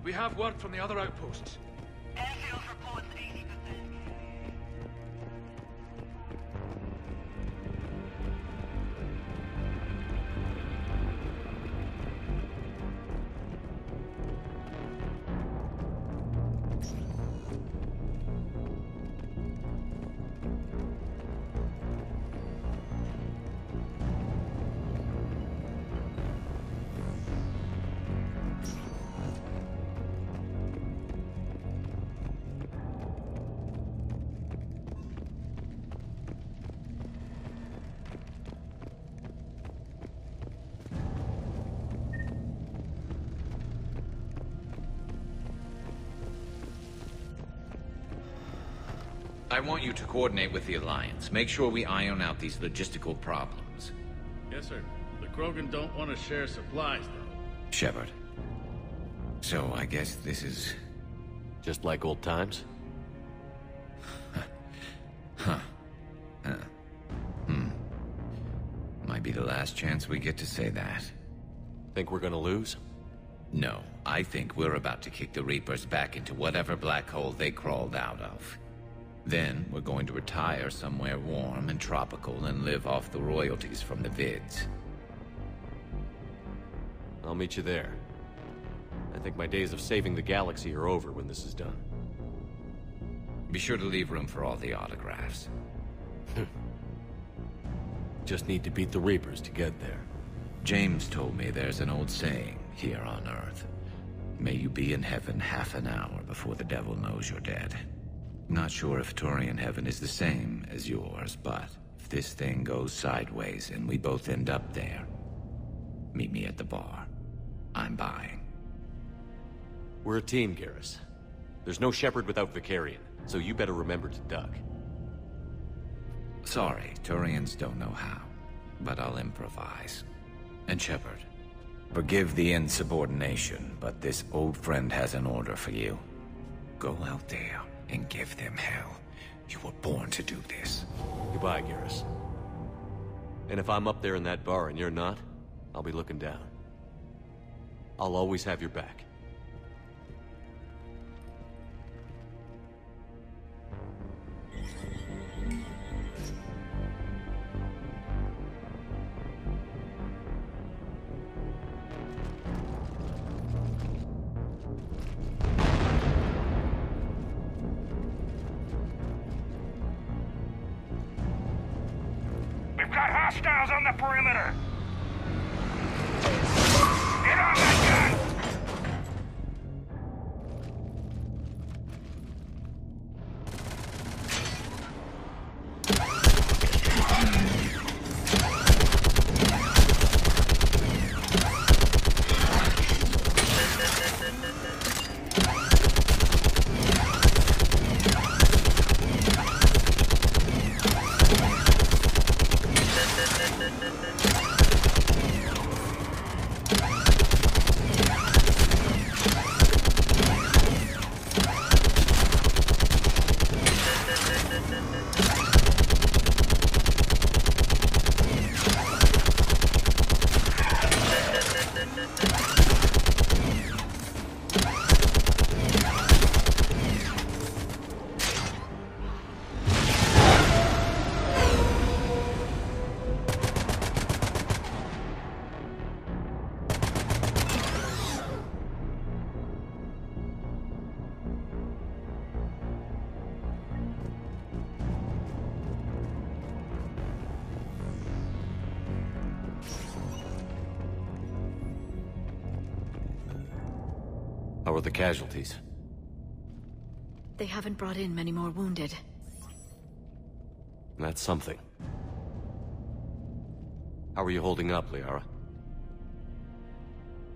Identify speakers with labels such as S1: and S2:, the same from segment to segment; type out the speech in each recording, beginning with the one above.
S1: We have word from the other outposts.
S2: Airfield reports 80%.
S3: I want you to coordinate with the Alliance. Make sure we iron out these logistical problems.
S4: Yes, sir. The Krogan don't want to share supplies, though.
S3: Shepard. So, I guess this is...
S5: Just like old times?
S3: Might be the last chance we get to say that.
S5: Think we're gonna lose?
S3: No, I think we're about to kick the Reapers back into whatever black hole they crawled out of. Then, we're going to retire somewhere warm and tropical and live off the royalties from the vids.
S5: I'll meet you there. I think my days of saving the galaxy are over when this is done.
S3: Be sure to leave room for all the autographs.
S5: Just need to beat the Reapers to get there.
S3: James told me there's an old saying here on Earth. May you be in heaven half an hour before the devil knows you're dead. Not sure if Turian heaven is the same as yours, but if this thing goes sideways and we both end up there, meet me at the bar. I'm buying.
S5: We're a team, Garrus. There's no Shepard without Vicarian, so you better remember to duck.
S3: Sorry, Turians don't know how, but I'll improvise. And Shepard, forgive the insubordination, but this old friend has an order for you. Go out there and give them hell. You were born to do this.
S5: Goodbye, Garrus. And if I'm up there in that bar and you're not, I'll be looking down. I'll always have your back.
S6: We've got hostiles on the perimeter! Get on that gun!
S5: How are the casualties?
S7: They haven't brought in many more wounded.
S5: That's something. How are you holding up, Liara?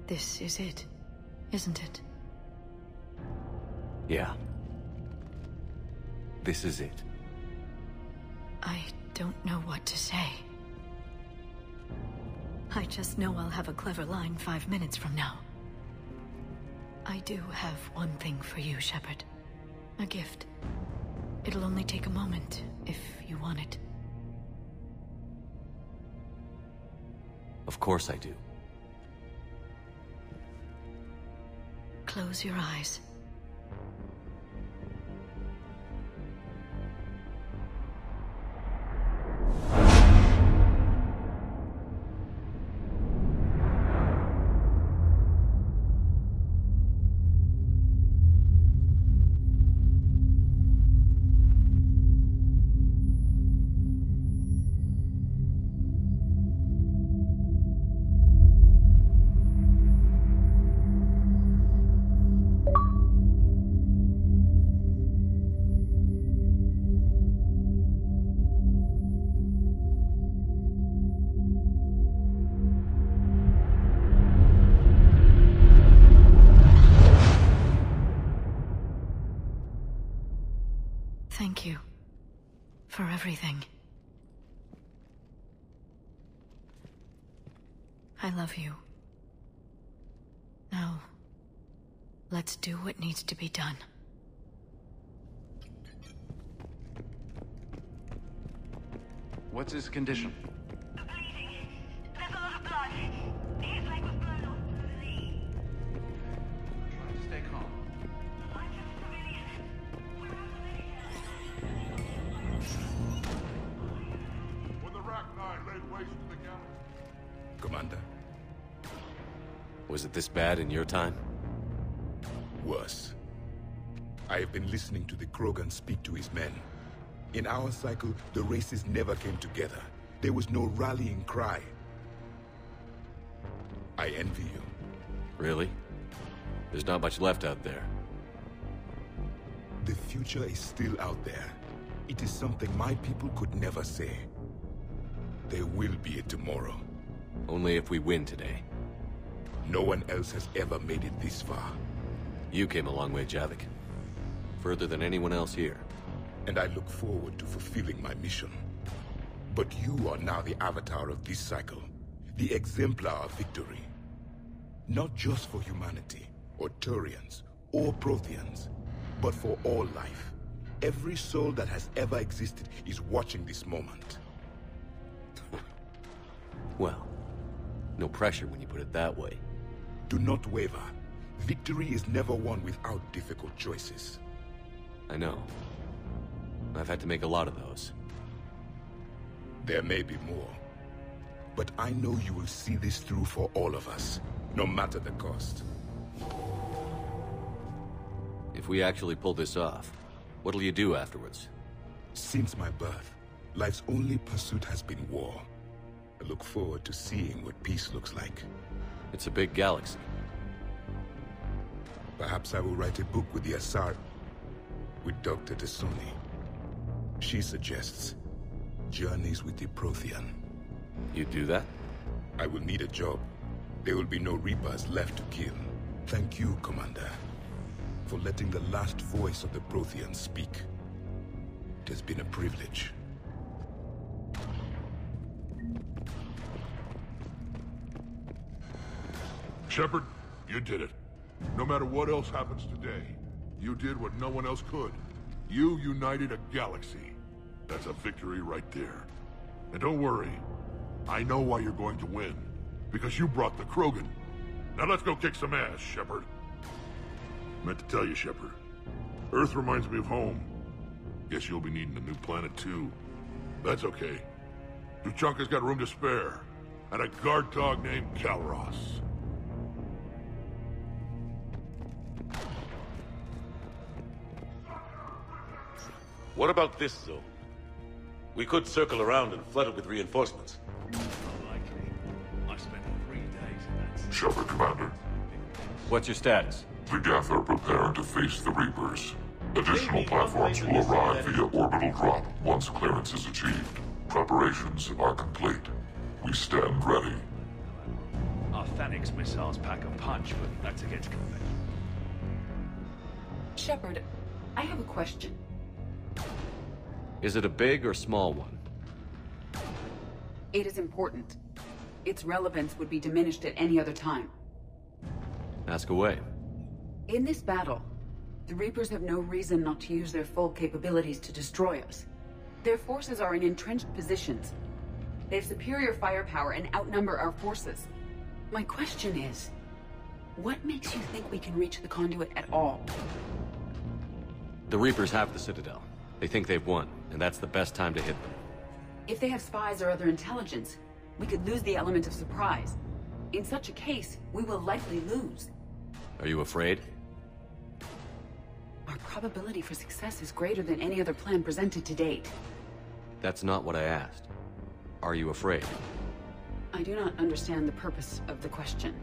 S7: This is it, isn't it?
S5: Yeah. This is it.
S7: I don't know what to say. I just know I'll have a clever line 5 minutes from now. I do have one thing for you, Shepard. A gift. It'll only take a moment, if you want it.
S5: Of course I do.
S7: Close your eyes. Thank you for everything. I love you. Now, let's do what needs to be done.
S1: What's his condition?
S2: Bleeding. There's a lot of blood. His leg was blown off to the knee.
S1: Try to stay calm.
S2: I'm just a civilian. We're not
S6: When the Rachni laid waste to the galaxy.
S8: Commander,
S5: Was it this bad in your time?
S8: worse. I have been listening to the Krogan speak to his men. In our cycle, the races never came together. There was no rallying cry. I envy you.
S5: Really? There's not much left out there.
S8: The future is still out there. It is something my people could never say. There will be a tomorrow.
S5: Only if we win today.
S8: No one else has ever made it this far.
S5: You came a long way, Javik. Further than anyone else here.
S8: And I look forward to fulfilling my mission. But you are now the avatar of this cycle. The exemplar of victory. Not just for humanity, or Turians, or Protheans, but for all life. Every soul that has ever existed is watching this moment.
S5: Well, no pressure when you put it that way.
S8: Do not waver. Victory is never won without difficult choices.
S5: I know. I've had to make a lot of those.
S8: There may be more. But I know you will see this through for all of us, no matter the cost.
S5: If we actually pull this off, what'll you do afterwards?
S8: Since my birth, life's only pursuit has been war. I look forward to seeing what peace looks like.
S5: It's a big galaxy.
S8: Perhaps I will write a book with the Asar... with Dr. T'Soni. She suggests journeys with the Prothean.
S5: You do that?
S8: I will need a job. There will be no Reapers left to kill. Thank you, Commander, for letting the last voice of the Protheans speak. It has been a privilege.
S6: Shepard, you did it. No matter what else happens today, you did what no one else could. You united a galaxy. That's a victory right there. And don't worry, I know why you're going to win. Because you brought the Krogan. Now let's go kick some ass, Shepard. Meant to tell you, Shepard. Earth reminds me of home. Guess you'll be needing a new planet too. That's okay. Tuchanka's got room to spare. And a guard dog named Kalros.
S9: What about this zone? We could circle around and flood it with reinforcements.
S4: Unlikely. I spent 3 days in that city.
S10: Shepard, Commander.
S5: What's your status?
S10: The Geth are preparing to face the Reapers. Additional platforms will arrive via orbital drop once clearance is achieved. Preparations are complete. We stand ready.
S4: Our Thanix missiles pack a punch, but that's against convention.
S11: Shepard, I have a question.
S5: Is it a big or small one?
S11: It is important. Its relevance would be diminished at any other time.
S5: Ask away.
S11: In this battle, the Reapers have no reason not to use their full capabilities to destroy us. Their forces are in entrenched positions. They have superior firepower and outnumber our forces. My question is, What makes you think we can reach the conduit at all?
S5: The Reapers have the Citadel. They think they've won, and that's the best time to hit them.
S11: If they have spies or other intelligence, we could lose the element of surprise. In such a case, we will likely lose.
S5: Are you afraid?
S11: Our probability for success is greater than any other plan presented to date.
S5: That's not what I asked. Are you afraid?
S11: I do not understand the purpose of the question.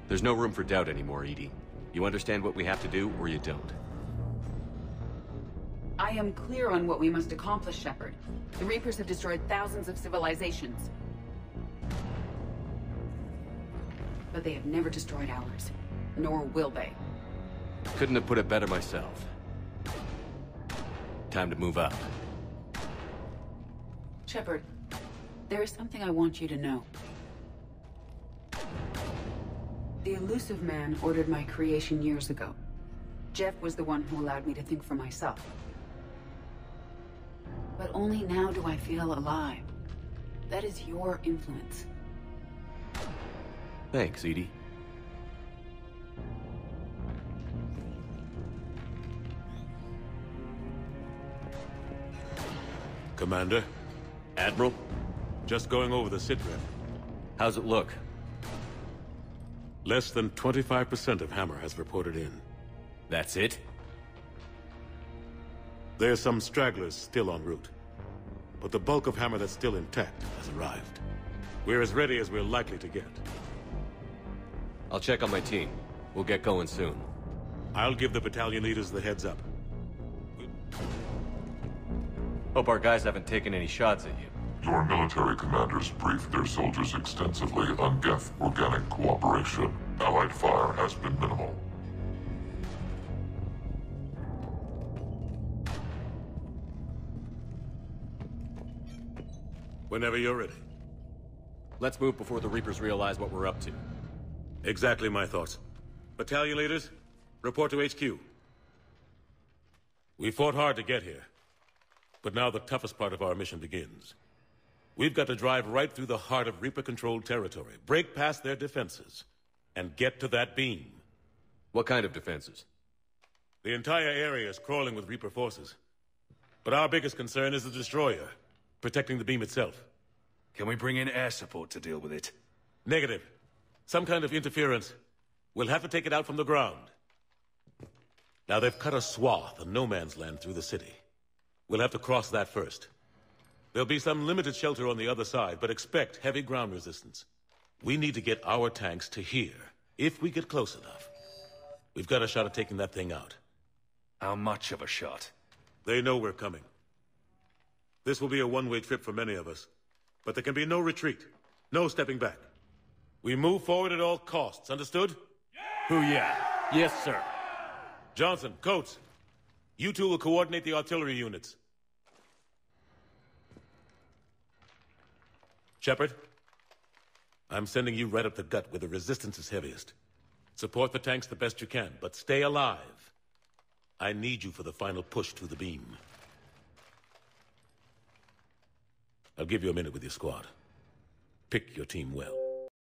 S5: There's no room for doubt anymore, Edie. You understand what we have to do, or you don't.
S11: I am clear on what we must accomplish, Shepard. The Reapers have destroyed thousands of civilizations. But they have never destroyed ours. Nor will they.
S5: Couldn't have put it better myself. Time to move out.
S11: Shepard, there is something I want you to know. The Elusive Man ordered my creation years ago. Jeff was the one who allowed me to think for myself. But only now do I feel alive. That is your influence.
S5: Thanks, Edie.
S9: Commander?
S5: Admiral?
S9: Just going over the sitrep.
S5: How's it look?
S9: Less than 25% of Hammer has reported in.
S5: That's it?
S9: There's some stragglers still en route. But the bulk of Hammer that's still intact has arrived. We're as ready as we're likely to get.
S5: I'll check on my team. We'll get going soon.
S9: I'll give the battalion leaders the heads up.
S5: Hope our guys haven't taken any shots at you.
S10: Your military commanders briefed their soldiers extensively on Geth organic cooperation. Allied fire has been minimal.
S9: Whenever you're ready.
S5: Let's move before the Reapers realize what we're up to.
S9: Exactly my thoughts. Battalion leaders, report to HQ. We fought hard to get here. But now the toughest part of our mission begins. We've got to drive right through the heart of Reaper-controlled territory, break past their defenses, and get to that beam.
S5: What kind of defenses?
S9: The entire area is crawling with Reaper forces. But our biggest concern is the destroyer, protecting the beam itself.
S4: Can we bring in air support to deal with it?
S9: Negative. Some kind of interference. We'll have to take it out from the ground. Now they've cut a swath of no man's land through the city. We'll have to cross that first. There'll be some limited shelter on the other side, but expect heavy ground resistance. We need to get our tanks to here, if we get close enough. We've got a shot at taking that thing out.
S4: How much of a shot?
S9: They know we're coming. This will be a one-way trip for many of us, but there can be no retreat, no stepping back. We move forward at all costs, understood?
S4: Hoo-yeah. Yes, sir.
S9: Johnson, Coates, you two will coordinate the artillery units. Shepard, I'm sending you right up the gut where the resistance is heaviest. Support the tanks the best you can, but stay alive. I need you for the final push to the beam. I'll give you a minute with your squad. Pick your team well.